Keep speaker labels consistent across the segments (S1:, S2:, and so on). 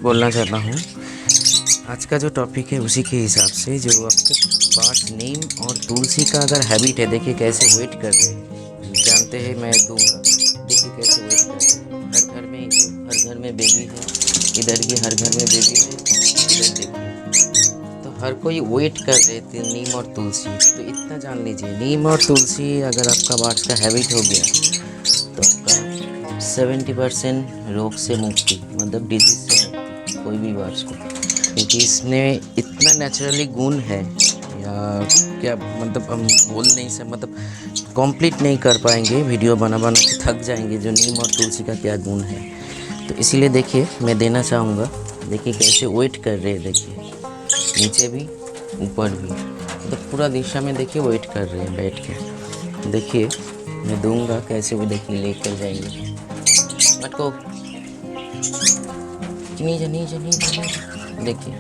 S1: बोलना चाहता हूँ। आज का जो टॉपिक है उसी के हिसाब से, जो आपके पास नीम और तुलसी का अगर हैबिट है, देखिए कैसे वेट कर रहे हैं। जानते हैं मैं दूंगा, देखिए कैसे वेट कर रहे हैं। हर घर में, जो हर घर में बेबी है, इधर भी हर घर में बेबी है, इधर देखिए, तो हर कोई वेट कर रहे थे नीम और तुलसी। तो इतना जान लीजिए, नीम और तुलसी अगर आपका बार्स का हैबिट हो गया तो आपका 70% रोग से मुक्ति, मतलब डिजीज से मुक्ति, कोई भी बार्स को, क्योंकि इसमें इतना नेचुरली गुण है, या क्या मतलब हम बोल नहीं सकते, मतलब कंप्लीट नहीं कर पाएंगे, वीडियो बना बना के थक जाएंगे, जो नीम और तुलसी का क्या गुण है। तो इसीलिए देखिए मैं देना चाहूँगा। देखिए कैसे वेट कर रहे हैं, देखिए नीचे भी ऊपर भी, मतलब पूरा दिशा में देखिए वेट कर रहे हैं बैठ के। देखिए मैं दूंगा कैसे वो, देखिए लेकर जाएंगे। मटको नीचे नीचे नीचे, देखिए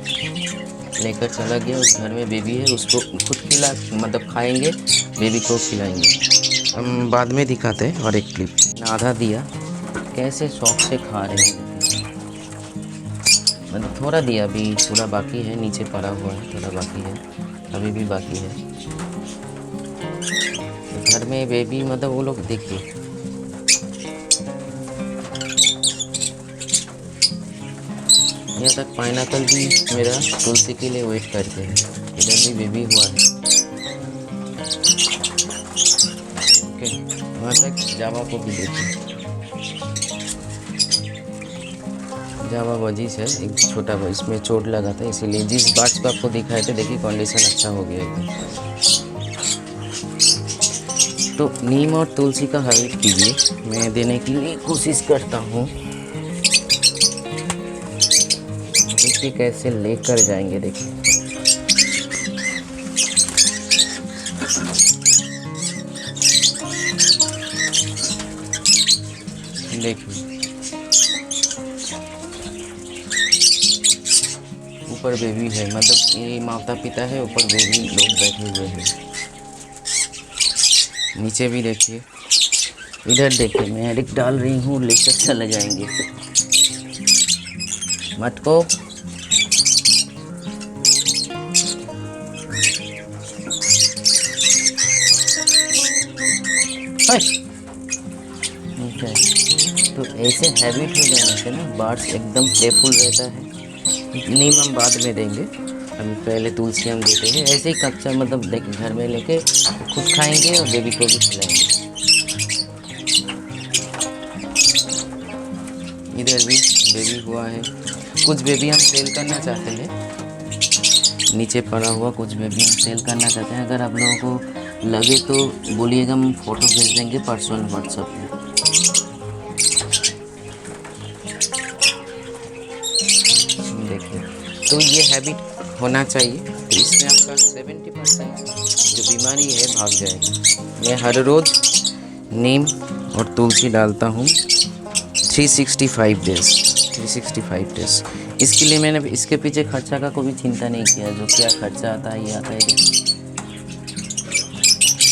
S1: लेकर चला गया। उस घर में बेबी है, उसको खुद खिला, मतलब खाएंगे, बेबी को खिलाएंगे। हम बाद में दिखाते हैं। और एक क्लिप आधा दिया, कैसे शौक से खा रहे हैं, मतलब थोड़ा दिया, अभी थोड़ा बाकी है, नीचे पड़ा हुआ है, थोड़ा बाकी है, अभी भी बाकी है। तो घर में बेबी, मतलब वो लोग देखिए, यहाँ तक पाइनएप्पल भी मेरा तुलसी के लिए वेट करते हैं। इधर भी बेबी हुआ है। ओके, वहाँ तक जावा को भी देखिए, जावा वजीज है, एक छोटा, इसमें चोट लगा था, इसीलिए जिस बात को आपको दिखाए थे, देखिए कंडीशन अच्छा हो गया एकदम। तो नीम और तुलसी का हैबिट कीजिए, मैं देने की लिए कोशिश करता हूँ। देखिए कैसे लेकर जाएंगे, देखिए देखिए ऊपर बेबी है, मतलब ये माता पिता है, ऊपर बेबी लोग बैठे हुए हैं। नीचे भी देखिए, इधर देखिए, मैं एडिक डाल रही हूँ, लेकर चले जाएंगे। मटको ठीक है। तो ऐसे हैबिट हो जाने से ना बार्स एकदम प्लेफुल रहता है। नीम हम बाद में देंगे, अभी पहले तुलसी हम देते हैं। ऐसे ही कच्चा, मतलब देखिए घर में लेके खुद खाएंगे और बेबी को भी खिलाएंगे। इधर भी बेबी हुआ है, कुछ बेबी हम सेल करना चाहते हैं, नीचे पड़ा हुआ कुछ बेबी हम सेल करना चाहते हैं। अगर आप लोगों को लगे तो बोलिएगा, हम फ़ोटो भेज देंगे पर्सनल व्हाट्सएप में। देखिए, तो ये हैबिट होना चाहिए, तो इसमें आपका 70% जो बीमारी है भाग जाएगा। मैं हर रोज़ नीम और तुलसी डालता हूँ 365 डेज़, 365 डेज़। इसके लिए मैंने इसके पीछे खर्चा का कोई चिंता नहीं किया, जो क्या खर्चा आता है ये आता है,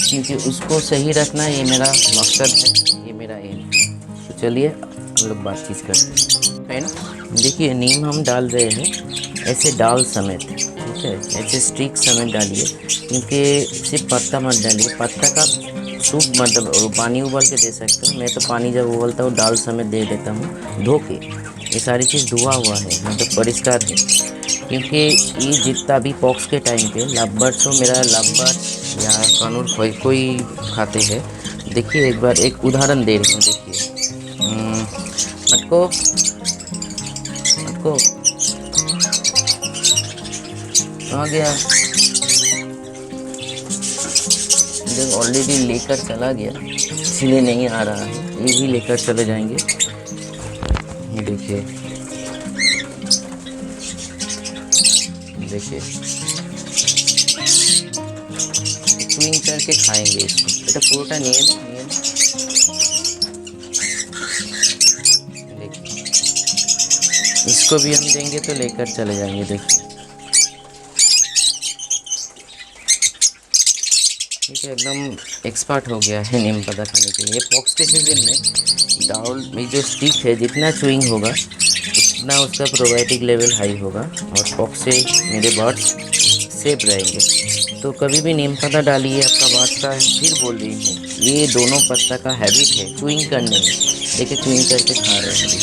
S1: क्योंकि उसको सही रखना ये मेरा मकसद है, ये मेरा एम है। तो चलिए हम लोग बातचीत करते हैं, है ना। देखिए नीम हम डाल रहे हैं ऐसे डाल समेत, ठीक है, ऐसे स्टिक समेत डालिए, क्योंकि सिर्फ पत्ता मत डालिए। पत्ता का सूप, मतलब पानी उबाल के दे सकते हो, मैं तो पानी जब उबलता हूँ डाल समेत दे देता हूँ धो के। ये सारी चीज़ धुआ हुआ है, मतलब परिष्कार है, क्योंकि ये जितना भी पॉक्स के टाइम पे लव हो, मेरा लव या कानूर कोई खाते हैं। देखिए एक बार एक उदाहरण दे रही हूँ, देखिए मटको मटको कहाँ गया, ऑलरेडी लेकर चला गया, इसलिए नहीं आ रहा है। ये भी लेकर चले जाएंगे। देखिए देखिए स्विंग करके खाएंगे इसको, এটা পুরোটা নিয়ে নিয়ে देखिए, इसको भी हम देंगे तो लेकर चले जाएंगे। देखिए ठीक है, एकदम एक्सपर्ट हो गया है नीम पत्ता खाने के लिए। पॉक्स के सीजन में डाउल में जो स्टिक है, जितना चुइंग होगा उतना उसका प्रोबायोटिक लेवल हाई होगा और पॉक्स से मेरे बर्ड्स सेफ रहेंगे। तो कभी भी नीम पत्ता डालिए आपका बर्ड्स का। फिर बोल रही हूँ, ये दोनों पत्ता का हैबिट है चुइंग करने में। देखिए चुइंग करके खा रहे हैं अभी।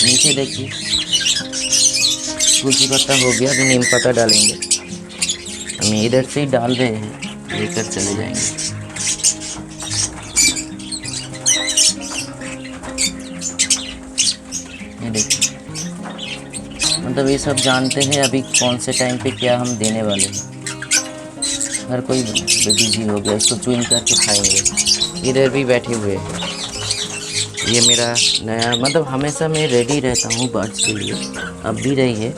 S1: नीचे देखिए तुलसी पत्ता हो गया, अभी नीम पत्ता डालेंगे। हम इधर से ही डाल रहे हैं, लेकर चले जाएंगे। ये देखिए, मतलब ये सब जानते हैं अभी कौन से टाइम पे क्या हम देने वाले हैं। हर कोई बिजी हो गया, इसको चुइन करके खाएंगे। इधर भी बैठे हुए हैं। ये मेरा नया, मतलब हमेशा मैं रेडी रहता हूँ बर्ड्स के लिए, अब भी रही है,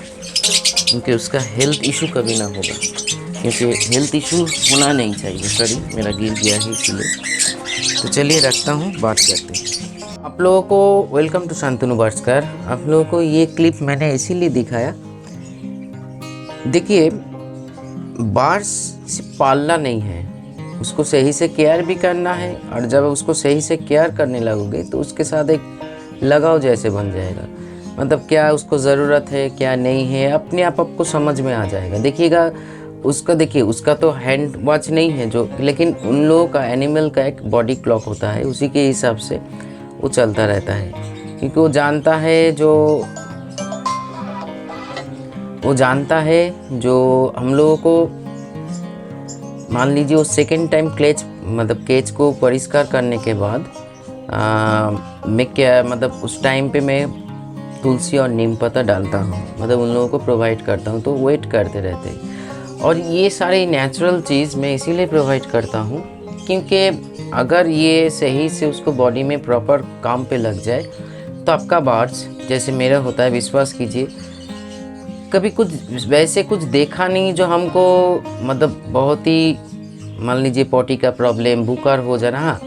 S1: क्योंकि उसका हेल्थ इशू कभी ना होगा, क्योंकि हेल्थ इशू होना नहीं चाहिए। सॉरी मेरा गिर गया है इसीलिए। तो चलिए रखता हूँ, बात करते हैं। आप लोगों को वेलकम टू शांतनु बर्ड्सकर। आप लोगों को ये क्लिप मैंने इसीलिए दिखाया, देखिए बर्ड्स से पालना नहीं है, उसको सही से केयर भी करना है। और जब उसको सही से केयर करने लगोगे तो उसके साथ एक लगाव जैसे बन जाएगा। मतलब क्या उसको ज़रूरत है क्या नहीं है, अपने आप आपको समझ में आ जाएगा। देखिएगा उसका, देखिए उसका तो हैंड वॉच नहीं है जो, लेकिन उन लोगों का, एनिमल का एक बॉडी क्लॉक होता है, उसी के हिसाब से वो चलता रहता है। क्योंकि वो जानता है जो हम लोगों को, मान लीजिए वो सेकेंड टाइम केज को परिष्कार करने के बाद मैं क्या, मतलब उस टाइम पे मैं तुलसी और नीम पत्ता डालता हूँ, मतलब उन लोगों को प्रोवाइड करता हूँ, तो वेट करते रहते हैं। और ये सारी नेचुरल चीज़ मैं इसीलिए प्रोवाइड करता हूँ क्योंकि अगर ये सही से उसको बॉडी में प्रॉपर काम पे लग जाए तो आपका बर्ड्स जैसे मेरा होता है, विश्वास कीजिए कभी कुछ वैसे कुछ देखा नहीं जो हमको, मतलब बहुत ही, मान लीजिए पॉटी का प्रॉब्लम, बुखार हो जाना। हाँ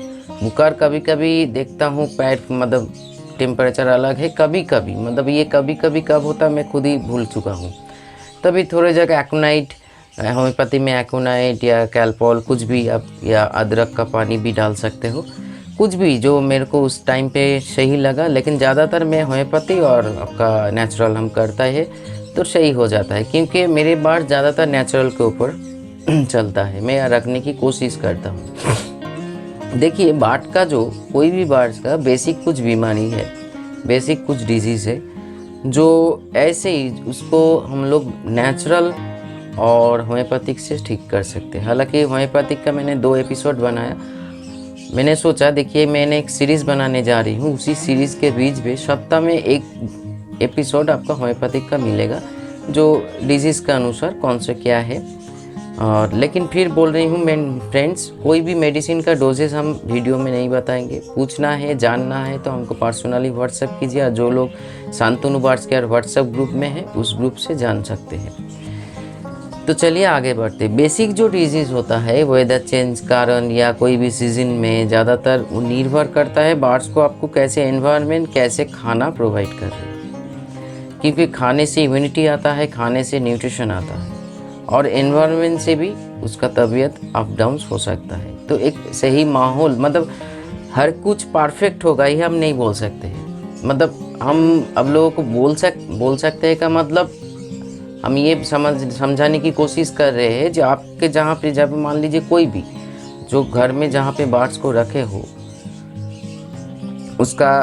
S1: बुखार कभी कभी देखता हूँ, पैर मतलब टेम्परेचर अलग है कभी कभी, मतलब ये कभी कभी कब होता मैं खुद ही भूल चुका हूँ। तभी थोड़े जगह एक्ोनाइट, होम्योपैथी में एक्ोनाइट या कैल्पॉल कुछ भी आप, या अदरक का पानी भी डाल सकते हो, कुछ भी जो मेरे को उस टाइम पे सही लगा। लेकिन ज़्यादातर मैं होम्योपैथी और आपका नेचुरल हम करता है तो सही हो जाता है, क्योंकि मेरे बार ज़्यादातर नेचुरल के ऊपर चलता है, मैं रखने की कोशिश करता हूँ। देखिए बार्ड का जो, कोई भी बार्ड का बेसिक कुछ बीमारी है, बेसिक कुछ डिजीज़ है जो ऐसे ही उसको हम लोग नेचुरल और होम्योपैथिक से ठीक कर सकते हैं। हालांकि होम्योपैथिक का मैंने 2 एपिसोड बनाया। मैंने सोचा, देखिए मैंने एक सीरीज़ बनाने जा रही हूँ, उसी सीरीज़ के बीच में सप्ताह में एक एपिसोड आपका होम्योपैथिक का मिलेगा, जो डिजीज़ के अनुसार कौन सा क्या है। और लेकिन फिर बोल रही हूँ मैं फ्रेंड्स, कोई भी मेडिसिन का डोजेस हम वीडियो में नहीं बताएंगे। पूछना है, जानना है तो हमको पर्सनली व्हाट्सएप कीजिए, और जो लोग Shantanu birds care WhatsApp group में है उस ग्रुप से जान सकते हैं। तो चलिए आगे बढ़ते। बेसिक जो डिजीज़ होता है वेदर चेंज कारण या कोई भी सीजन में, ज़्यादातर वो निर्भर करता है बर्ड्स को आपको कैसे एनवायरनमेंट, कैसे खाना प्रोवाइड कर रहे हैं। क्योंकि खाने से इम्यूनिटी आता है, खाने से न्यूट्रिशन आता है, और एनवायरनमेंट से भी उसका तबीयत अप डाउन हो सकता है। तो एक सही माहौल, मतलब हर कुछ परफेक्ट होगा ही हम नहीं बोल सकते हैं। मतलब हम अब लोगों को बोल सकते हैं का मतलब हम ये समझाने की कोशिश कर रहे हैं जो आपके जहाँ पे, जब मान लीजिए कोई भी जो घर में जहाँ पे बर्ड्स को रखे हो, उसका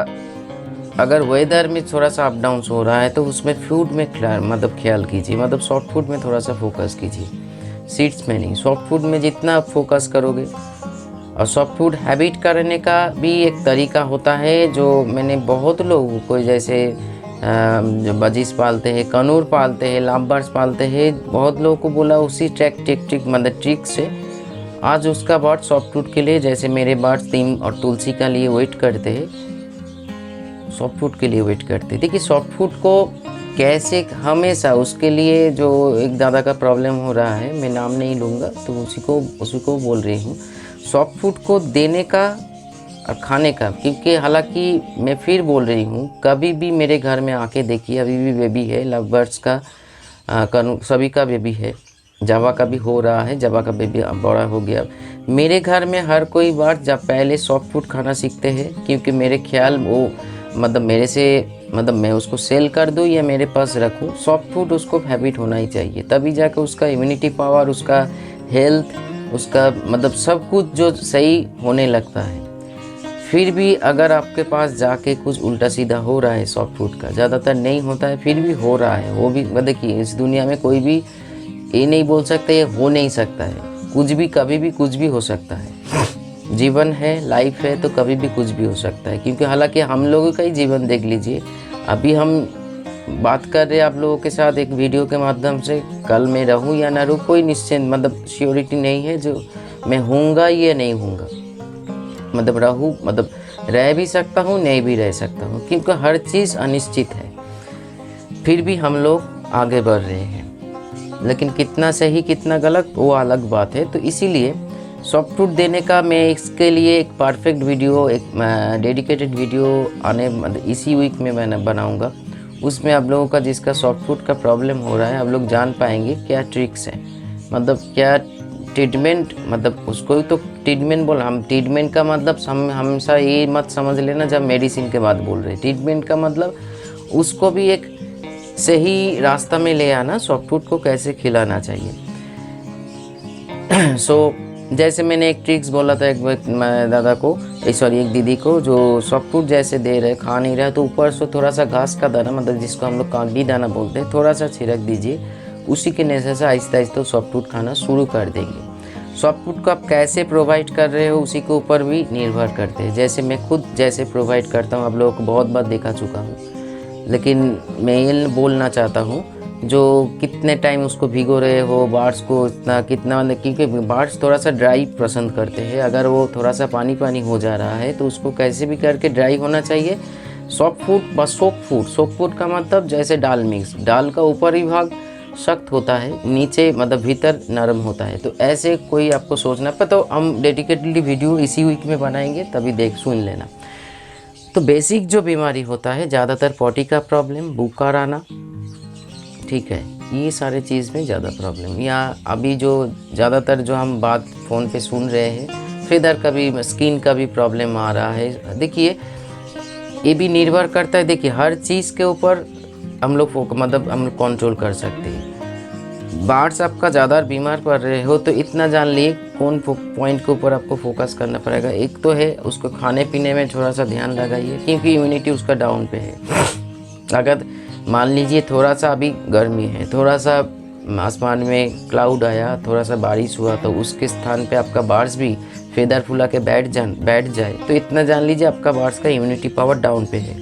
S1: अगर वेदर में थोड़ा सा अप डाउन हो रहा है तो उसमें फूड में ख्याल कीजिए, मतलब सॉफ्ट फूड में थोड़ा सा फोकस कीजिए, सीड्स में नहीं। सॉफ्ट फूड में जितना आप फोकस करोगे, और सॉफ्ट फूड हैबिट करने का भी एक तरीका होता है जो मैंने बहुत लोगों को, जैसे जो बजीज पालते हैं, कनूर पालते हैं, लाभबर्ड्स पालते हैं, बहुत लोगों को बोला उसी ट्रिक से आज उसका बर्ड सॉफ्ट फूड के लिए, जैसे मेरे बर्ड्स नीम और तुलसी का लिए वेट करते हैं, सॉफ्ट फूड के लिए वेट करते। देखिए सॉफ्ट फूड को कैसे, हमेशा उसके लिए जो एक दादा का प्रॉब्लम हो रहा है, मैं नाम नहीं लूँगा, तो उसी को बोल रही हूँ सॉफ्ट फूड को देने का और खाने का। क्योंकि हालांकि मैं फिर बोल रही हूँ, कभी भी मेरे घर में आके देखिए, अभी भी बेबी है, लव बर्ड्स का सभी का बेबी है, जावा का भी हो रहा है, जावा का बेबी बड़ा हो गया। मेरे घर में हर कोई बार जब पहले सॉफ्ट फूड खाना सीखते हैं, क्योंकि मेरे ख्याल वो, मतलब मेरे से मतलब मैं उसको सेल कर दूँ या मेरे पास रखूँ, सॉफ्ट फूड उसको हैबिट होना ही चाहिए, तभी जाके उसका इम्यूनिटी पावर, उसका हेल्थ, उसका मतलब सब कुछ जो सही होने लगता है। फिर भी अगर आपके पास जाके कुछ उल्टा सीधा हो रहा है सॉफ्ट फूड का, ज़्यादातर नहीं होता है, फिर भी हो रहा है, वो भी देखिए इस दुनिया में कोई भी ये नहीं बोल सकता ये हो नहीं सकता है, कुछ भी कभी भी कुछ भी हो सकता है। जीवन है, लाइफ है, तो कभी भी कुछ भी हो सकता है। क्योंकि हालांकि हम लोगों का ही जीवन देख लीजिए, अभी हम बात कर रहे हैं आप लोगों के साथ एक वीडियो के माध्यम से, कल मैं रहूं या ना रहूं कोई निश्चित मतलब श्योरिटी नहीं है, जो मैं हूँगा या नहीं हूँगा, मतलब रहूँ मतलब रह भी सकता हूँ, नहीं भी रह सकता हूँ, क्योंकि हर चीज़ अनिश्चित है। फिर भी हम लोग आगे बढ़ रहे हैं, लेकिन कितना सही कितना गलत वो अलग बात है। तो इसीलिए सॉफ्ट फूड देने का मैं इसके लिए एक परफेक्ट वीडियो, एक डेडिकेटेड वीडियो आने मतलब इसी वीक में मैं बनाऊंगा। उसमें आप लोगों का जिसका सॉफ्ट फूड का प्रॉब्लम हो रहा है, आप लोग जान पाएंगे क्या ट्रिक्स हैं, मतलब क्या ट्रीटमेंट, मतलब उसको ही तो ट्रीटमेंट बोल, हम ट्रीटमेंट का मतलब हम हमेशा ये मत समझ लेना जब मेडिसिन के बाद बोल रहे हैं। ट्रीटमेंट का मतलब उसको भी एक सही रास्ता में ले आना, सॉफ्ट फूड को कैसे खिलाना चाहिए। सो जैसे मैंने एक ट्रिक्स बोला था एक मैं दादा को, सॉरी एक दीदी को, जो सॉफ्ट फूड जैसे दे रहे खा नहीं रहा, तो ऊपर से थोड़ा सा घास का दाना, मतलब जिसको हम लोग कागड़ी दाना बोलते हैं, थोड़ा सा छिड़क दीजिए, उसी के नशे से आहिस्ता आहिस्ता सॉफ्ट फूड खाना शुरू कर देंगे। सॉफ्ट फूड को आप कैसे प्रोवाइड कर रहे हो उसी के ऊपर भी निर्भर करते हैं। जैसे मैं खुद जैसे प्रोवाइड करता हूँ, आप लोगों को बहुत बार देखा चुका हूँ, लेकिन मैं ये बोलना चाहता हूँ, जो कितने टाइम उसको भिगो रहे हो, बार्स को इतना कितना, मतलब क्योंकि बार्स थोड़ा सा ड्राई पसंद करते हैं, अगर वो थोड़ा सा पानी पानी हो जा रहा है तो उसको कैसे भी करके ड्राई होना चाहिए। सॉफ्ट फूड बस सोप फूड का मतलब जैसे दाल मिक्स, दाल का ऊपरी भाग सख्त होता है, नीचे मतलब भीतर नरम होता है, तो ऐसे कोई आपको सोचना पर, तो हम डेडिकेटली वीडियो इसी वीक में बनाएंगे, तभी देख सुन लेना। तो बेसिक जो बीमारी होता है ज़्यादातर पॉटी का प्रॉब्लम, बुखार आना, ठीक है, ये सारे चीज़ में ज़्यादा प्रॉब्लम, या अभी जो ज़्यादातर जो हम बात फ़ोन पे सुन रहे हैं, फेदर का भी, स्किन का भी प्रॉब्लम आ रहा है। देखिए ये भी निर्भर करता है, देखिए हर चीज़ के ऊपर हम लोग मतलब हम लोग कंट्रोल कर सकते हैं। बार्स आपका ज़्यादा बीमार पड़ रहे हो तो इतना जान लिए कौन पॉइंट के ऊपर आपको फोकस करना पड़ेगा। एक तो है उसको खाने पीने में थोड़ा सा ध्यान लगाइए, क्योंकि इम्यूनिटी उसका डाउन पे है। अगर मान लीजिए थोड़ा सा अभी गर्मी है, थोड़ा सा आसमान में क्लाउड आया, थोड़ा सा बारिश हुआ, तो उसके स्थान पे आपका बार्स भी फेदर फुला के बैठ जाए, तो इतना जान लीजिए आपका बार्स का इम्यूनिटी पावर डाउन पे है।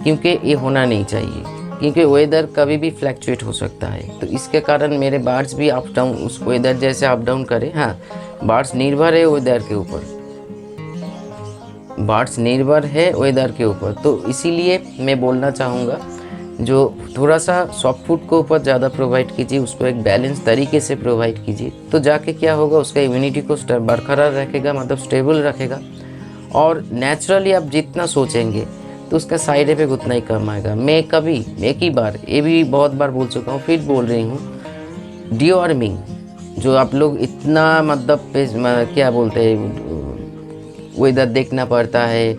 S1: क्योंकि ये होना नहीं चाहिए, क्योंकि वेदर कभी भी फ्लैक्चुएट हो सकता है, तो इसके कारण मेरे बार्स भी अप डाउन, उस वेदर जैसे अप डाउन करे। हाँ, बार्स निर्भर है वेदर के ऊपर, बार्स निर्भर है वेदर के ऊपर, तो इसीलिए मैं बोलना चाहूँगा जो थोड़ा सा सॉफ्ट फूड को ऊपर ज़्यादा प्रोवाइड कीजिए, उसको एक बैलेंस तरीके से प्रोवाइड कीजिए, तो जाके क्या होगा, उसका इम्यूनिटी को बरकरार रखेगा, मतलब स्टेबल रखेगा। और नेचुरली आप जितना सोचेंगे तो उसका साइड इफेक्ट उतना ही कम आएगा। मैं कभी एक ही बार, ये भी बहुत बार बोल चुका हूँ, फिर बोल रही हूँ, डिवॉर्मिंग जो आप लोग इतना मतलब क्या बोलते हैं, वेदर देखना पड़ता है,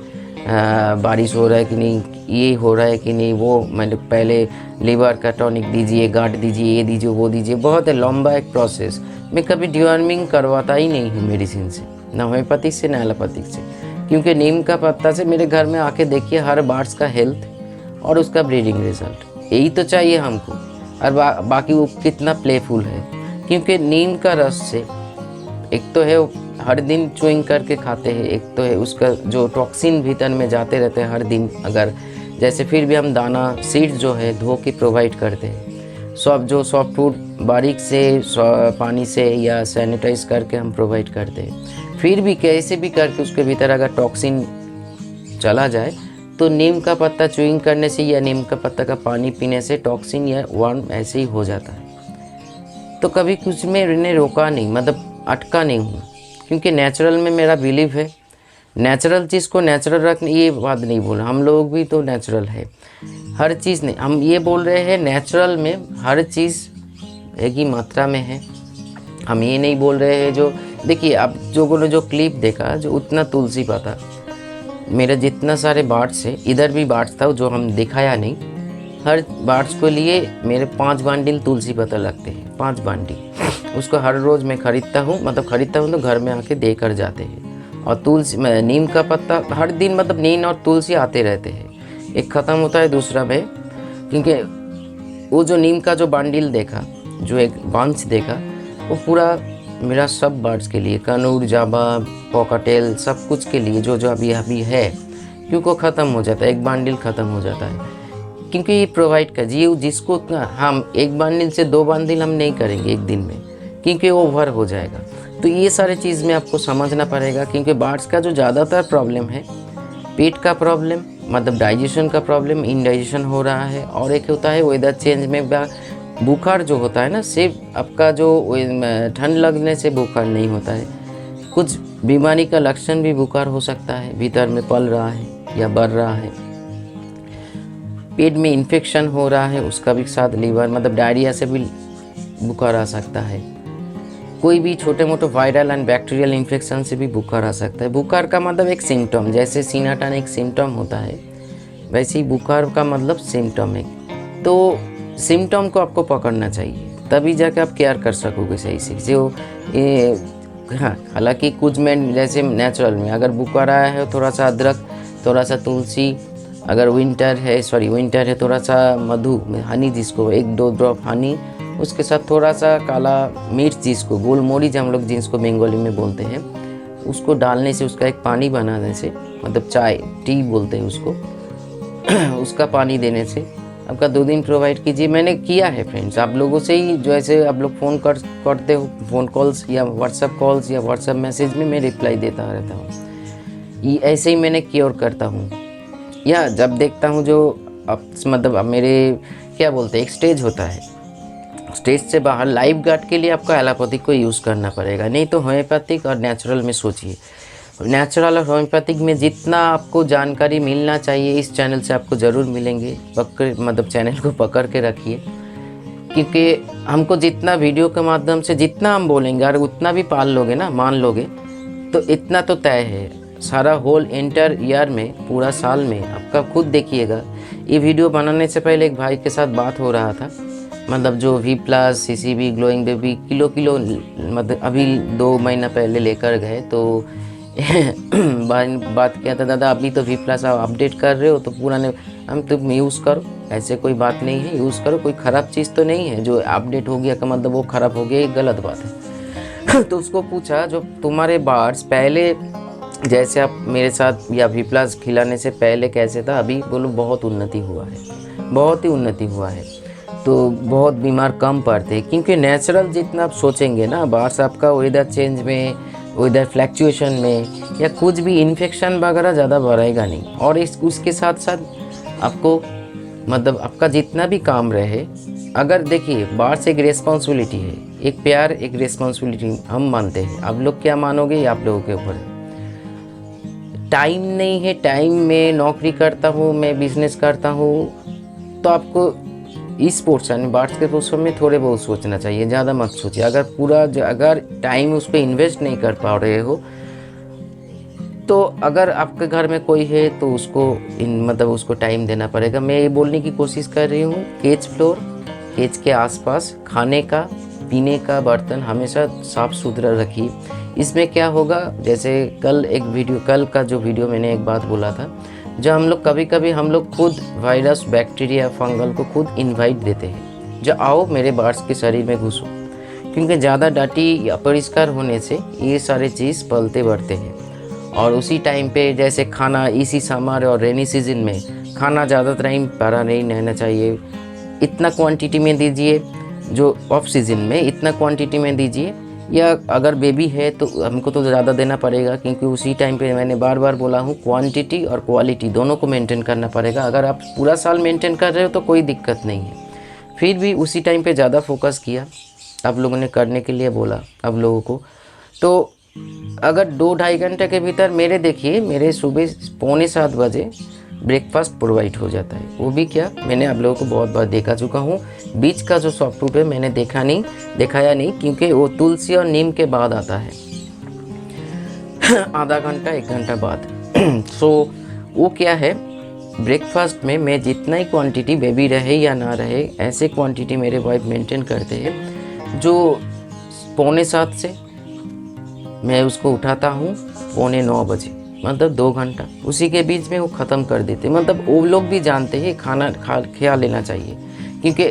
S1: बारिश हो रहा है कि नहीं, ये हो रहा है कि नहीं, वो मैंने पहले लीवर का टॉनिक दीजिए, गार्ड दीजिए, ये दीजिए, वो दीजिए, बहुत है लंबा एक प्रोसेस। मैं कभी डिवॉर्मिंग करवाता ही नहीं हूँ मेडिसिन से, ना होम्योपैथिक से ना एलोपैथिक से, क्योंकि नीम का पत्ता से मेरे घर में आके देखिए हर बार्ड्स का हेल्थ और उसका ब्रीडिंग रिजल्ट, यही तो चाहिए हमको। और बाकी वो कितना प्लेफुल है, क्योंकि नीम का रस से एक तो है हर दिन च्युइंग करके खाते हैं, एक तो है उसका जो टॉक्सिन भीतर में जाते रहते हैं हर दिन, अगर जैसे फिर भी हम दाना सीड्स जो है धो के प्रोवाइड करते हैं, सब जो सॉफ्ट फूड बारीक से पानी से या सैनिटाइज करके हम प्रोवाइड करते हैं, फिर भी कैसे भी करके उसके भीतर अगर टॉक्सिन चला जाए तो नीम का पत्ता च्युइंग करने से या नीम का पत्ता का पानी पीने से टॉक्सिन या वर्म ऐसे ही हो जाता है। तो कभी कुछ में मैंने रोका नहीं, मतलब अटका नहीं हूँ, क्योंकि नेचुरल में मेरा बिलीव है। नेचुरल चीज़ को नेचुरल रखने, ये बात नहीं बोल, हम लोग भी तो नेचुरल है, हर चीज़ नहीं, हम ये बोल रहे हैं नेचुरल में हर चीज़ एक ही मात्रा में है। हम ये नहीं बोल रहे हैं जो, देखिए आप लोगों ने जो क्लिप देखा, जो उतना तुलसी पता, मेरा जितना सारे बार्ड्स है, इधर भी बार्ड्स था जो हम दिखाया नहीं, हर बार्ड्स को लिए मेरे 5 बांडिल तुलसी पत्ता लगते हैं, 5 बांडिल। उसको हर रोज़ मैं ख़रीदता हूँ, मतलब ख़रीदता हूँ तो घर में आके दे कर जाते हैं। और तुलसी नीम का पत्ता हर दिन, मतलब नीम और तुलसी आते रहते हैं, एक ख़त्म होता है दूसरा में, क्योंकि वो जो नीम का जो बांडिल देखा, जो एक बांस देखा, वो पूरा मेरा सब बर्ड्स के लिए, कनूर, जाबा, कॉकटेल, सब कुछ के लिए जो जो अभी अभी है, क्योंकि वो ख़त्म हो जाता है, एक बांडिल ख़त्म हो जाता है, क्योंकि ये प्रोवाइड कर जी जिसको हम एक बांडिल से 2 बांडिल हम नहीं करेंगे एक दिन में, क्योंकि वो ओवर हो जाएगा। तो ये सारे चीज़ में आपको समझना पड़ेगा, क्योंकि बर्ड्स का जो ज़्यादातर प्रॉब्लम है पेट का प्रॉब्लम, मतलब डाइजेशन का प्रॉब्लम, इनडाइजेशन हो रहा है, और एक होता है वेदर चेंज में बुखार जो होता है ना, सिर्फ आपका जो ठंड लगने से बुखार नहीं होता है, कुछ बीमारी का लक्षण भी बुखार हो सकता है, भीतर में पल रहा है या बढ़ रहा है, पेट में इन्फेक्शन हो रहा है उसका भी साथ, लीवर मतलब डायरिया से भी बुखार आ सकता है, कोई भी छोटे मोटे वायरल एंड बैक्टीरियल इन्फेक्शन से भी बुखार आ सकता है। बुखार का मतलब एक सिम्टम, जैसे सीना टन एक सिम्टम होता है, वैसे ही बुखार का मतलब सिम्टम है। तो सिम्टम को आपको पकड़ना चाहिए, तभी जाके आप केयर कर सकोगे सही से। जो हाँ, हालांकि कुछ में जैसे नेचुरल में अगर बुखार आया है थोड़ा सा अदरक, थोड़ा सा तुलसी, अगर विंटर है थोड़ा सा मधु, हनी, जिसको 1-2 ड्रॉप हनी, उसके साथ थोड़ा सा काला मिर्च, जिसको गोलमोरिच हम लोग जिसको बंगाली में बोलते हैं, उसको डालने से, उसका एक पानी बनाने से, मतलब चाय टी बोलते हैं उसको उसका पानी देने से आपका 2 दिन प्रोवाइड कीजिए। मैंने किया है फ्रेंड्स, आप लोगों से ही, जो ऐसे आप लोग फ़ोन करते हो, फ़ोन कॉल्स या व्हाट्सएप कॉल्स या व्हाट्सएप मैसेज में मैं रिप्लाई देता रहता हूँ, ये ऐसे ही मैंने क्योर करता हूँ। या जब देखता हूँ जो मतलब अब मेरे क्या बोलते हैं, एक स्टेज होता है, स्टेज से बाहर लाइफ गार्ड के लिए आपको एलोपैथिक को यूज़ करना पड़ेगा, नहीं तो होम्योपैथिक और नेचुरल में सोचिए। नेचुरल और होम्योपैथिक में जितना आपको जानकारी मिलना चाहिए इस चैनल से आपको ज़रूर मिलेंगे, मतलब चैनल को पकड़ के रखिए, क्योंकि हमको जितना वीडियो के माध्यम से जितना हम बोलेंगे और उतना भी पाल लोगे ना, मान लोगे, तो इतना तो तय है, सारा होल एंटर ईयर में, पूरा साल में आपका खुद देखिएगा। ये वीडियो बनाने से पहले एक भाई के साथ बात हो रहा था, मतलब जो V+ CCB glowing baby kilo मतलब अभी 2 महीना पहले लेकर गए, तो बात किया था, दादा अभी तो V+ आप अपडेट कर रहे हो तो पुराने हम तुम यूज़ करो, ऐसे कोई बात नहीं है, यूज़ करो, कोई ख़राब चीज़ तो नहीं है, जो अपडेट हो गया का मतलब वो ख़राब हो गया, ये गलत बात है। तो उसको पूछा, जो तुम्हारे बर्ड्स पहले जैसे आप मेरे साथ या V+ खिलाने से पहले कैसे था, अभी बोलो बहुत उन्नति हुआ है, बहुत ही उन्नति हुआ है, तो बहुत बीमार कम पड़ते हैं, क्योंकि नेचुरल जितना आप सोचेंगे ना, बर्ड्स आपका वेदर चेंज में, वेदर फ्लैक्चुएशन में या कुछ भी इन्फेक्शन वगैरह ज़्यादा बढ़ेगा नहीं। और उसके साथ साथ आपको मतलब आपका जितना भी काम रहे, अगर देखिए बर्ड्स एक रिस्पॉन्सिबिलिटी है, एक प्यार, एक रिस्पॉन्सिबिलिटी हम मानते हैं, आप लोग क्या मानोगे ये आप लोगों के ऊपर है। टाइम नहीं है, टाइम में नौकरी करता हूँ, मैं बिजनेस करता हूँ, तो आपको इस पोर्शन बर्ड्स के पोर्शन में थोड़े बहुत सोचना चाहिए, ज़्यादा मत सोचिए। अगर टाइम उस पर इन्वेस्ट नहीं कर पा रहे हो, तो अगर आपके घर में कोई है तो उसको मतलब उसको टाइम देना पड़ेगा। मैं ये बोलने की कोशिश कर रही हूँ, केज के आसपास खाने का, पीने का बर्तन हमेशा साफ़ सुथरा रखिए। इसमें क्या होगा, जैसे कल का जो वीडियो मैंने एक बात बोला था, जो हम लोग कभी कभी हम लोग खुद वायरस, बैक्टीरिया, फंगल को खुद इनवाइट देते हैं, जो आओ मेरे बर्ड्स के शरीर में घुसो, क्योंकि ज़्यादा डर्टी या अपरिष्कार होने से ये सारे चीज़ पलते बढ़ते हैं। और उसी टाइम पे जैसे खाना, इसी समर और रेनी सीजन में खाना ज़्यादा टाइम पड़ा नहीं रहना चाहिए, इतना क्वांटिटी में दीजिए, जो ऑफ सीजन में इतना क्वांटिटी में दीजिए, या अगर बेबी है तो हमको तो ज़्यादा देना पड़ेगा, क्योंकि उसी टाइम पे मैंने बार बार बोला हूँ, क्वांटिटी और क्वालिटी दोनों को मेंटेन करना पड़ेगा। अगर आप पूरा साल मेंटेन कर रहे हो तो कोई दिक्कत नहीं है, फिर भी उसी टाइम पे ज़्यादा फोकस किया, आप लोगों ने करने के लिए बोला आप लोगों को। तो अगर 2-2.5 घंटे के भीतर मेरे सुबह 6:45 बजे ब्रेकफास्ट प्रोवाइड हो जाता है। वो भी क्या, मैंने आप लोगों को बहुत बार देखा चुका हूँ, बीच का जो सॉफ्टवुड है मैंने दिखाया नहीं, क्योंकि वो तुलसी और नीम के बाद आता है, आधा घंटा 1 घंटा बाद। सो वो क्या है, ब्रेकफास्ट में मैं जितना ही क्वांटिटी, बेबी रहे या ना रहे, ऐसे क्वांटिटी मेरे वाइफ मेंटेन करते हैं जो 6:45 से मैं उसको उठाता हूँ 8:45 बजे, मतलब 2 घंटा, उसी के बीच में वो ख़त्म कर देते। मतलब वो लोग भी जानते हैं खाना खा लेना चाहिए, क्योंकि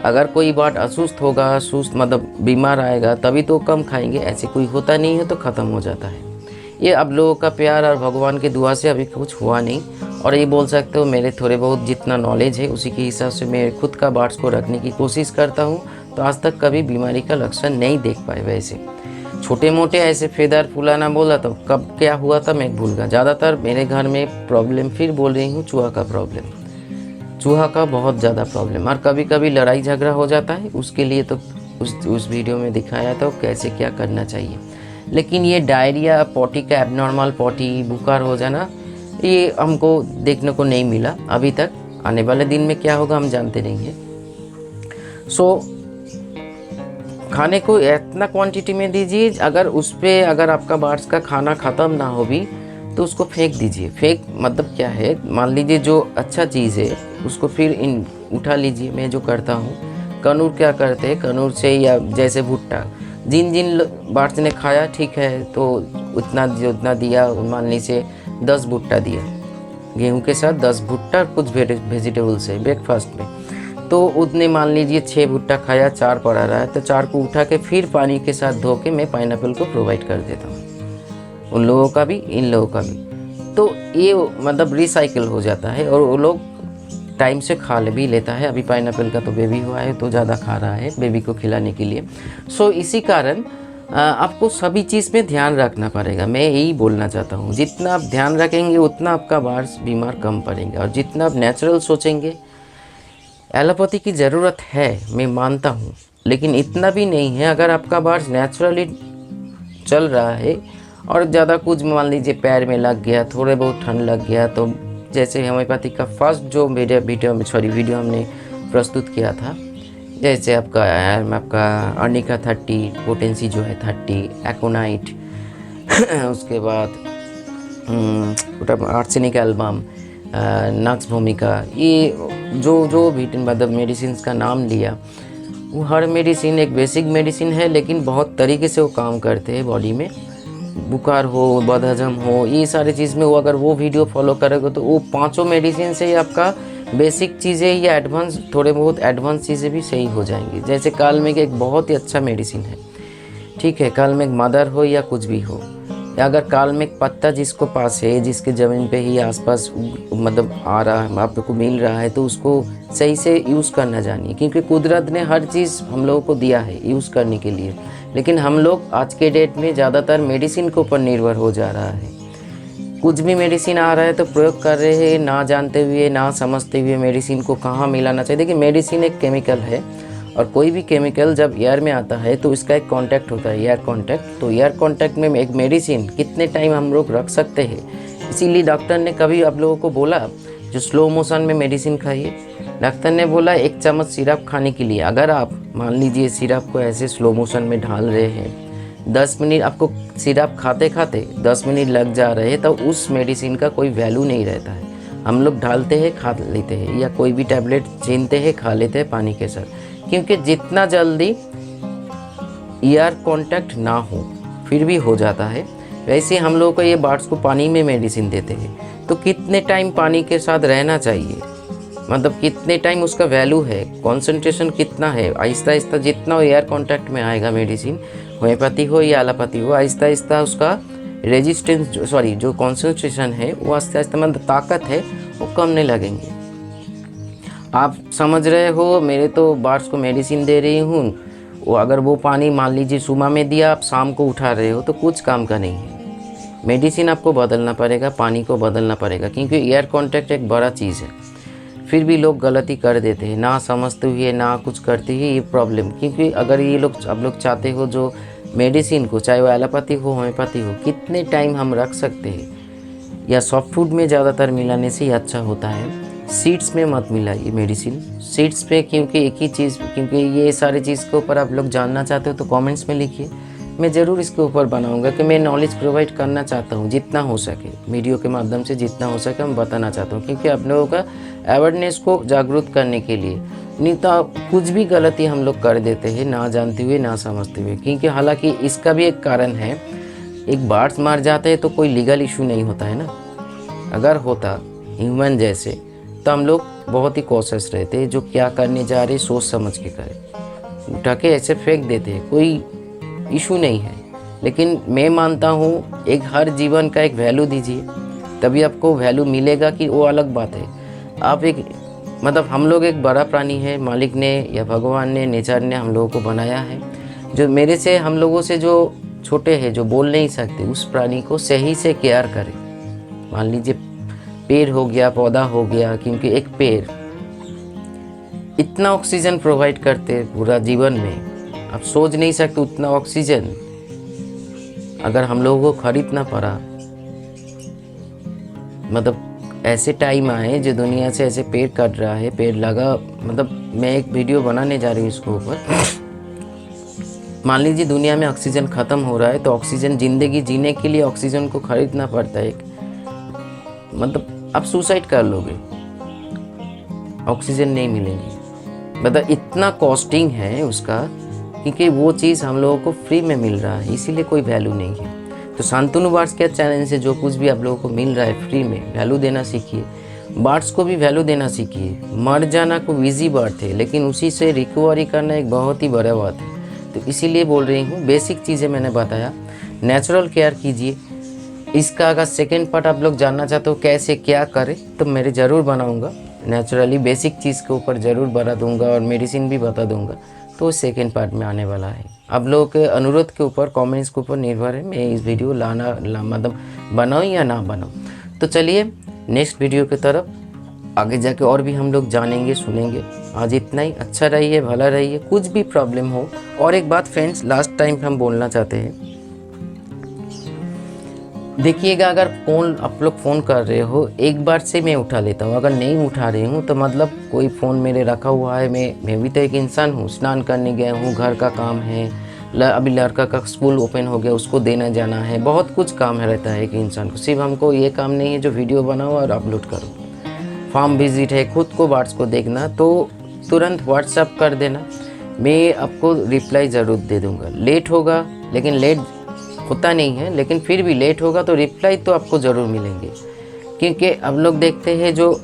S1: अगर कोई बात असुस्त होगा, सुस्त मतलब बीमार आएगा तभी तो कम खाएंगे, ऐसे कोई होता नहीं है तो ख़त्म हो जाता है। ये अब लोगों का प्यार और भगवान की दुआ से अभी कुछ हुआ नहीं। और ये बोल सकते हो मेरे थोड़े बहुत जितना नॉलेज है उसी के हिसाब से मैं खुद का बार्ड्स को रखने की कोशिश करता हूँ, तो आज तक कभी बीमारी का लक्षण नहीं देख पाए। वैसे छोटे मोटे ऐसे फेदर फुलाना बोला तो कब क्या हुआ था मैं भूल गया। ज़्यादातर मेरे घर में प्रॉब्लम, फिर बोल रही हूँ, चूहा का प्रॉब्लम, चूहा का बहुत ज़्यादा प्रॉब्लम। और कभी कभी लड़ाई झगड़ा हो जाता है, उसके लिए तो उस वीडियो में दिखाया था कैसे क्या करना चाहिए। लेकिन ये डायरिया, पॉटी का एबनॉर्मल पॉटी, बुखार हो जाना, ये हमको देखने को नहीं मिला अभी तक। आने वाले दिन में क्या होगा हम जानते नहीं हैं। सो खाने को इतना क्वांटिटी में दीजिए, अगर उस पर अगर आपका बार्ड्स का खाना ख़त्म ना हो भी तो उसको फेंक दीजिए। फेंक मतलब क्या है, मान लीजिए जो अच्छा चीज़ है उसको फिर उठा लीजिए। मैं जो करता हूँ, कनूर क्या करते हैं, कनूर से या जैसे भुट्टा, जिन जिन बार्ड्स ने खाया ठीक है तो उतना दिया, मान लीजिए 10 भुट्टा दिया, गेहूं के साथ 10 भुट्टा कुछ वेजिटेबल्स है ब्रेकफास्ट में, तो उतने मान लीजिए 6 भुट्टा खाया, 4 पड़ा रहा है, तो 4 को उठा के फिर पानी के साथ धो के मैं पाइनएप्पल को प्रोवाइड कर देता हूँ, उन लोगों का भी इन लोगों का भी। तो ये मतलब रिसाइकिल हो जाता है और वो लोग टाइम से खा भी लेता है। अभी पाइनएप्पल का तो बेबी हुआ है तो ज़्यादा खा रहा है बेबी को खिलाने के लिए। सो इसी कारण आपको सभी चीज़ में ध्यान रखना पड़ेगा। मैं यही बोलना चाहता हूँ, जितना आप ध्यान रखेंगे उतना आपका बार्ड्स बीमार कम पड़ेंगे, और जितना आप नेचुरल सोचेंगे। एलोपैथी की ज़रूरत है, मैं मानता हूँ, लेकिन इतना भी नहीं है। अगर आपका बार्ड्स नेचुरली चल रहा है और ज़्यादा कुछ मान लीजिए पैर में लग गया, थोड़े बहुत ठंड लग गया, तो जैसे होम्योपैथी का फर्स्ट जो वीडियो हमने प्रस्तुत किया था, जैसे आपका अर्निका 30, पोटेंसी जो है 30, एकोनाइट उसके बाद आर्सेनिक एल्बम, नक्स भूमिका, ये जो मतलब मेडिसिन का नाम लिया, वो हर मेडिसिन एक बेसिक मेडिसिन है, लेकिन बहुत तरीके से वो काम करते हैं बॉडी में। बुखार हो, बदहजम हो, ये सारी चीज़ में वो अगर वो वीडियो फॉलो करेगा तो वो 5 मेडिसिन से ही आपका बेसिक चीज़ें या एडवांस, थोड़े बहुत एडवांस चीज़ें भी सही हो जाएंगी। जैसे कालमेघ एक बहुत ही अच्छा मेडिसिन है, ठीक है, कालमेघ मदर हो या कुछ भी हो, या अगर कालमेघ पत्ता जिसको पास है, जिसके ज़मीन पे ही आसपास मतलब आ रहा है, आपको मिल रहा है, तो उसको सही से यूज़ करना जानिए, क्योंकि कुदरत ने हर चीज़ हम लोगों को दिया है यूज़ करने के लिए। लेकिन हम लोग आज के डेट में ज़्यादातर मेडिसिन के ऊपर निर्भर हो जा रहा है। कुछ भी मेडिसिन आ रहा है तो प्रयोग कर रहे हैं, ना जानते हुए, ना समझते हुए मेडिसिन को कहाँ मिलाना चाहिए। देखिए, मेडिसिन एक केमिकल है, और कोई भी केमिकल जब एयर में आता है तो इसका एक कांटेक्ट होता है, एयर कांटेक्ट। तो एयर कांटेक्ट में एक मेडिसिन कितने टाइम हम लोग रख सकते हैं। इसीलिए डॉक्टर ने कभी आप लोगों को बोला जो स्लो मोशन में मेडिसिन खाइए, डॉक्टर ने बोला 1 चम्मच सिरप खाने के लिए। अगर आप मान लीजिए सिरप को ऐसे स्लो मोशन में ढाल रहे हैं, 10 मिनट आपको सिरप खाते खाते 10 मिनट लग जा रहे हैं, तो उस मेडिसिन का कोई वैल्यू नहीं रहता है। हम लोग ढालते हैं, खा लेते हैं, या कोई भी टैबलेट छीनते हैं, खा लेते हैं पानी के साथ, क्योंकि जितना जल्दी एयर कांटेक्ट ना हो फिर भी हो जाता है। वैसे हम लोगों को ये बार्ड्स को पानी में मेडिसिन देते हैं, तो कितने टाइम पानी के साथ रहना चाहिए, मतलब कितने टाइम उसका वैल्यू है, कंसंट्रेशन कितना है। आहिस्ता आहिस्ता जितना एयर कांटेक्ट में आएगा मेडिसिन, होम्योपैथी हो या एलोपैथी हो, आहिस्ता आहिस्ता उसका रेजिस्टेंस जो कंसंट्रेशन है वो आहिस्ता आहिस्ता मतलब ताकत है वो कमने लगेंगे। आप समझ रहे हो, मेरे तो बार्ड्स को मेडिसिन दे रही हूँ, वो अगर वो पानी मान लीजिए सुबह में दिया, आप शाम को उठा रहे हो, तो कुछ काम का नहीं है। मेडिसिन आपको बदलना पड़ेगा, पानी को बदलना पड़ेगा, क्योंकि एयर कांटेक्ट एक बड़ा चीज़ है। फिर भी लोग गलती कर देते हैं, ना समझते हुए, ना कुछ करते हुए, ये प्रॉब्लम। क्योंकि अगर ये लोग आप लोग चाहते हो जो मेडिसिन को, चाहे वो एलोपैथी हो होम्योपैथी हो, कितने टाइम हम रख सकते हैं, या सॉफ्ट फूड में ज़्यादातर मिलाने से ही अच्छा होता है। सीड्स में मत मिलाइए मेडिसिन, सीड्स पे, क्योंकि एक ही चीज़, क्योंकि ये सारी चीज़ के ऊपर आप लोग जानना चाहते हो तो कमेंट्स में लिखिए, मैं ज़रूर इसके ऊपर बनाऊंगा कि मैं नॉलेज प्रोवाइड करना चाहता हूँ जितना हो सके, वीडियो के माध्यम से जितना हो सके मैं बताना चाहता हूँ, क्योंकि आप लोगों का अवेयरनेस को जागरूक करने के लिए। नहीं तो कुछ भी गलती हम लोग कर देते हैं ना जानते हुए ना समझते हुए, क्योंकि हालांकि इसका भी एक कारण है। एक बर्ड्स मार जाते हैं तो कोई लीगल इशू नहीं होता है ना, अगर होता ह्यूमन जैसे तो हम लोग बहुत ही कॉशियस रहते, जो क्या करने जा रहे सोच समझ के करें, उठा के ऐसे फेंक देते हैं, कोई इशू नहीं है। लेकिन मैं मानता हूँ एक हर जीवन का एक वैल्यू दीजिए, तभी आपको वैल्यू मिलेगा, कि वो अलग बात है। आप एक मतलब हम लोग एक बड़ा प्राणी है, मालिक ने या भगवान ने, नेचर ने हम लोगों को बनाया है। जो मेरे से हम लोगों से जो छोटे हैं, जो बोल नहीं सकते, उस प्राणी को सही से केयर करें। मान लीजिए पेड़ हो गया, पौधा हो गया, क्योंकि एक पेड़ इतना ऑक्सीजन प्रोवाइड करते पूरा जीवन में, आप सोच नहीं सकते उतना ऑक्सीजन अगर हम लोगों को खरीदना पड़ा। मतलब ऐसे टाइम आए जो दुनिया से ऐसे पेड़ कट रहा है, पेड़ लगा, मतलब मैं एक वीडियो बनाने जा रही हूँ इसके ऊपर। मान लीजिए दुनिया में ऑक्सीजन ख़त्म हो रहा है, तो ऑक्सीजन ज़िंदगी जीने के लिए ऑक्सीजन को खरीदना पड़ता है। मतलब आप सुसाइड कर लोगे, ऑक्सीजन नहीं मिलेगी। मतलब इतना कॉस्टिंग है उसका, क्योंकि वो चीज़ हम लोगों को फ्री में मिल रहा है, इसीलिए कोई वैल्यू नहीं है। तो शांतनु बर्ड्स के चैनल से जो कुछ भी आप लोगों को मिल रहा है फ्री में, वैल्यू देना सीखिए। बर्ड्स को भी वैल्यू देना सीखिए। मर जाना को ईजी बात है, लेकिन उसी से रिकवरी करना एक बहुत ही बड़ा बात है। तो इसीलिए बोल रही हूँ, बेसिक चीज़ें मैंने बताया, नेचुरल केयर कीजिए। इसका अगर सेकेंड पार्ट आप लोग जानना चाहते हो कैसे क्या करें, तो मेरे ज़रूर बनाऊँगा। नेचुरली बेसिक चीज़ के ऊपर ज़रूर बता दूँगा और मेडिसिन भी बता दूँगा, तो सेकेंड पार्ट में आने वाला है। आप लोगों के अनुरोध के ऊपर, कमेंट्स के ऊपर निर्भर है मैं इस वीडियो मतलब बनाऊँ या ना बनाऊँ। तो चलिए नेक्स्ट वीडियो की तरफ आगे जाके और भी हम लोग जानेंगे, सुनेंगे। आज इतना ही। अच्छा रहिए, भला रहिए, कुछ भी प्रॉब्लम हो। और एक बात फ्रेंड्स, लास्ट टाइम हम बोलना चाहते हैं, देखिएगा अगर फ़ोन आप लोग फ़ोन कर रहे हो, एक बार से मैं उठा लेता हूँ, अगर नहीं उठा रही हूँ तो मतलब कोई फ़ोन मेरे रखा हुआ है। मैं भी तो एक इंसान हूँ, स्नान करने गया हूँ, घर का काम है, अभी लड़का का स्कूल ओपन हो गया, उसको देना जाना है, बहुत कुछ काम है रहता है एक इंसान को। सिर्फ हमको ये काम नहीं है जो वीडियो बनाओ और अपलोड करो। फार्म विजिट है, खुद को बर्ड्स को देखना, तो तुरंत व्हाट्सअप कर देना, मैं आपको रिप्लाई ज़रूर दे दूँगा। लेट होगा, लेकिन लेट होता नहीं है, लेकिन फिर भी लेट होगा तो रिप्लाई तो आपको ज़रूर मिलेंगे। क्योंकि अब लोग देखते हैं, जो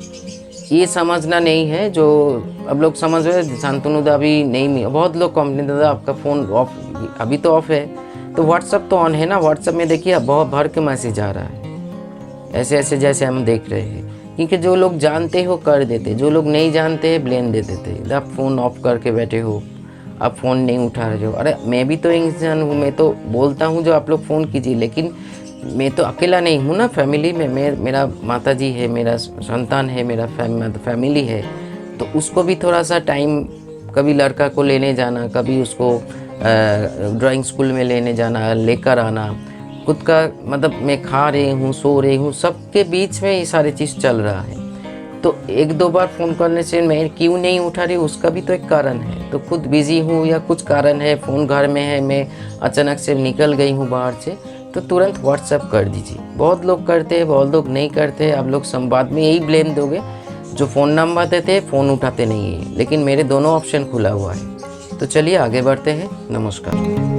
S1: ये समझना नहीं है, जो अब लोग समझ रहे हैं शांतनु दा अभी नहीं मिला। बहुत लोग कंप्लेन, दादा आपका फ़ोन ऑफ, अभी तो ऑफ है, तो व्हाट्सअप तो ऑन है ना। व्हाट्सअप में देखिए बहुत भर के मैसेज आ रहा है, ऐसे ऐसे जैसे हम देख रहे हैं। क्योंकि जो लोग जानते हो कर देते, जो लोग नहीं जानते हैं ब्लेम दे देते, आप फ़ोन ऑफ करके बैठे हो, आप फ़ोन नहीं उठा रहे हो। अरे मैं भी तो इंसान हूँ, मैं तो बोलता हूँ जो आप लोग फ़ोन कीजिए, लेकिन मैं तो अकेला नहीं हूँ ना। फैमिली में मेरा माता जी है, मेरा संतान है, मेरा फैमिली है, तो उसको भी थोड़ा सा टाइम, कभी लड़का को लेने जाना, कभी उसको ड्राइंग स्कूल में लेने जाना, लेकर आना, खुद का मतलब मैं खा रही हूँ, सो रही हूँ, सबके बीच में ये सारी चीज़ चल रहा है। तो एक दो बार फ़ोन करने से मैं क्यों नहीं उठा रही, उसका भी तो एक कारण है। तो खुद बिज़ी हूँ या कुछ कारण है, फ़ोन घर में है, मैं अचानक से निकल गई हूँ बाहर से, तो तुरंत व्हाट्सएप कर दीजिए। बहुत लोग करते हैं, बहुत लोग नहीं करते हैं। आप लोग संवाद में यही ब्लेम दोगे, जो फ़ोन नंबर देते हैं फ़ोन उठाते नहीं है, लेकिन मेरे दोनों ऑप्शन खुला हुआ है। तो चलिए आगे बढ़ते हैं। नमस्कार।